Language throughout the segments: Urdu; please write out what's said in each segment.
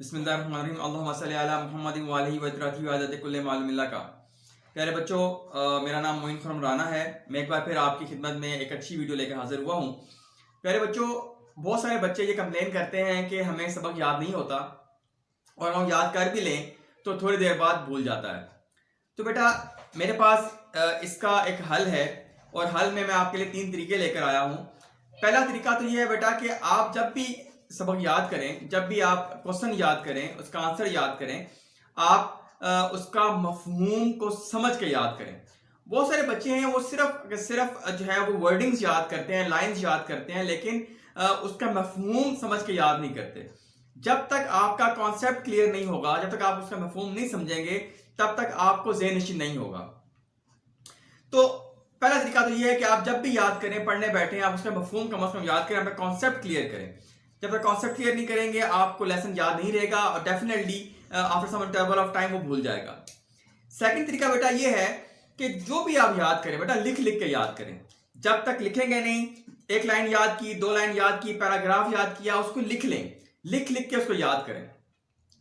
بسم اللہ الرحمن الرحیم اللہم صلی علی محمد و علیہ وطراتہ وعدد کل معلوم اللہ کا۔ پیارے بچوں، میرا نام معین خرم رانا ہے۔ میں ایک بار پھر آپ کی خدمت میں ایک اچھی ویڈیو لے کر حاضر ہوا ہوں۔ پیارے بچوں، بہت سارے بچے یہ کمپلین کرتے ہیں کہ ہمیں سبق یاد نہیں ہوتا، اور ہم یاد کر بھی لیں تو تھوڑی دیر بعد بھول جاتا ہے۔ تو بیٹا میرے پاس اس کا ایک حل ہے، اور حل میں آپ کے لیے 3 طریقے لے کر آیا ہوں۔ پہلا طریقہ تو یہ ہے بیٹا کہ آپ جب بھی سبق یاد کریں، جب بھی آپ کوسچن یاد کریں، اس کا آنسر یاد کریں، آپ اس کا مفہوم کو سمجھ کے یاد کریں۔ بہت سارے بچے ہیں وہ صرف جو ہے وہ ورڈنگز یاد کرتے ہیں، لائنز یاد کرتے ہیں، لیکن اس کا مفہوم سمجھ کے یاد نہیں کرتے۔ جب تک آپ کا کانسیپٹ کلیئر نہیں ہوگا، جب تک آپ اس کا مفہوم نہیں سمجھیں گے، تب تک آپ کو ذہن نشین نہیں ہوگا۔ تو پہلا طریقہ تو یہ ہے کہ آپ جب بھی یاد کریں، پڑھنے بیٹھیں، آپ اس کا مفہوم کم از کم یاد کریں، اپنا کانسیپٹ کلیئر کریں۔ جب تک کانسیپٹ کلیئر نہیں کریں گے، آپ کو لیسن یاد نہیں رہے گا، اور definitely after some interval of time وہ بھول جائے گا۔ سیکنڈ طریقہ بیٹا یہ ہے کہ جو بھی آپ یاد کریں بیٹا لکھ کے یاد کریں۔ جب تک لکھیں گے نہیں، 1 لائن یاد کی، 2 لائن یاد کی، پیراگراف یاد کیا، اس کو لکھ لیں، لکھ کے اس کو یاد کریں۔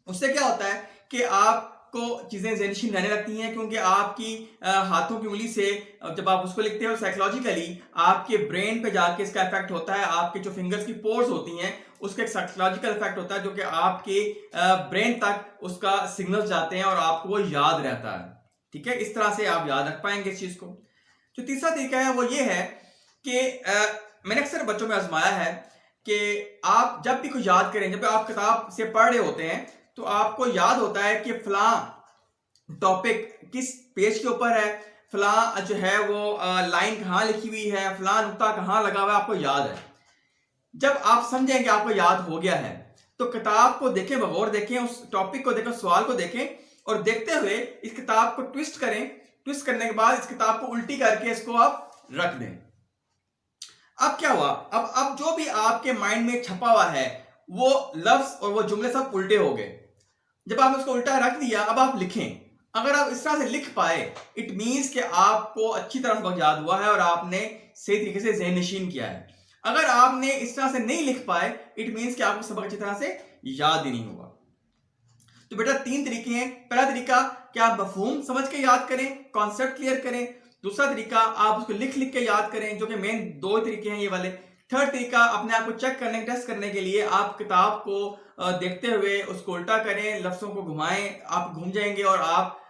اس سے کیا ہوتا ہے کہ آپ کو چیزیں ذہن نشین رہنے لگتی ہیں، کیونکہ آپ کی ہاتھوں کی انگلی سے جب آپ اس کو لکھتے ہو، سائیکولوجیکلی آپ کے برین پہ جا کے اس کا افیکٹ ہوتا ہے۔ آپ کے جو فنگرز کی پورز ہوتی ہیں، اس کا ایک سائیکولوجیکل افیکٹ ہوتا ہے، جو کہ آپ کے برین تک اس کا سگنل جاتے ہیں اور آپ کو وہ یاد رہتا ہے۔ ٹھیک ہے، اس طرح سے آپ یاد رکھ پائیں گے اس چیز کو۔ جو تیسرا طریقہ ہے وہ یہ ہے کہ میں نے اکثر بچوں میں آزمایا ہے کہ آپ جب بھی کوئی یاد کریں، جب آپ کتاب سے پڑھ رہے ہوتے ہیں، تو آپ کو یاد ہوتا ہے کہ فلاں ٹاپک کس پیج کے اوپر ہے، فلاں جو ہے وہ لائن کہاں لکھی ہوئی ہے، فلاں نقطہ کہاں لگا ہوا ہے، آپ کو یاد ہے۔ جب آپ سمجھیں کہ آپ کو یاد ہو گیا ہے، تو کتاب کو دیکھیں، بغور دیکھیں، اس ٹاپک کو دیکھیں، سوال کو دیکھیں، اور دیکھتے ہوئے اس کتاب کو ٹویسٹ کریں۔ ٹویسٹ کرنے کے بعد اس کتاب کو الٹی کر کے اس کو آپ رکھ دیں۔ اب کیا ہوا؟ اب جو بھی آپ کے مائنڈ میں چھپا ہوا ہے، وہ لفظ اور وہ جملے سب الٹے ہو گئے۔ جب آپ نے اس کو الٹا رکھ دیا، اب آپ لکھیں۔ اگر آپ اس طرح سے لکھ پائے، اٹ مینس کہ آپ کو اچھی طرح سبق یاد ہوا ہے اور آپ نے صحیح طریقے سے ذہن نشین کیا ہے۔ اگر آپ نے اس طرح سے نہیں لکھ پائے، اٹ مینس کہ آپ کو سبق اچھی طرح سے یاد ہی نہیں ہوگا۔ تو بیٹا 3 طریقے ہیں۔ پہلا طریقہ کہ آپ مفہوم سمجھ کے یاد کریں، کانسیپٹ کلیئر کریں۔ دوسرا طریقہ آپ اس کو لکھ کے یاد کریں، جو کہ مین 2 طریقے ہیں یہ والے۔ تھرڈ طریقہ اپنے آپ کو چیک کرنے، ٹیسٹ کرنے کے لیے آپ کتاب کو دیکھتے ہوئے اس کو الٹا کریں، لفظوں کو گھمائیں، آپ گھوم جائیں گے اور آپ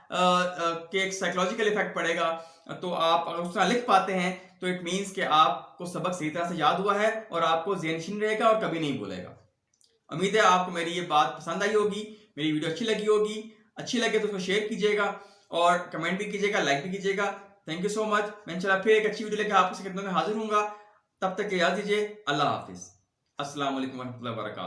کے ایک سائیکولوجیکل افیکٹ پڑے گا۔ تو آپ اگر اس طرح لکھ پاتے ہیں تو اٹ مینس کہ آپ کو سبق صحیح طرح سے یاد ہوا ہے، اور آپ کو ذہن نشین رہے گا اور کبھی نہیں بھولے گا۔ امید ہے آپ کو میری یہ بات پسند آئی ہوگی، میری ویڈیو اچھی لگی ہوگی۔ اچھی لگے تو اس کو شیئر کیجیے گا، اور کمنٹ بھی کیجیے گا، لائک بھی کیجیے گا۔ تھینک یو سو مچ۔ میں انشاءاللہ پھر ایک اچھی ویڈیو لے کے آپ کی خدمت میں حاضر ہوں گا۔ تب تک کے اجازت دیجیے۔ اللہ حافظ۔ السلام علیکم ورحمۃ اللہ وبرکاتہ۔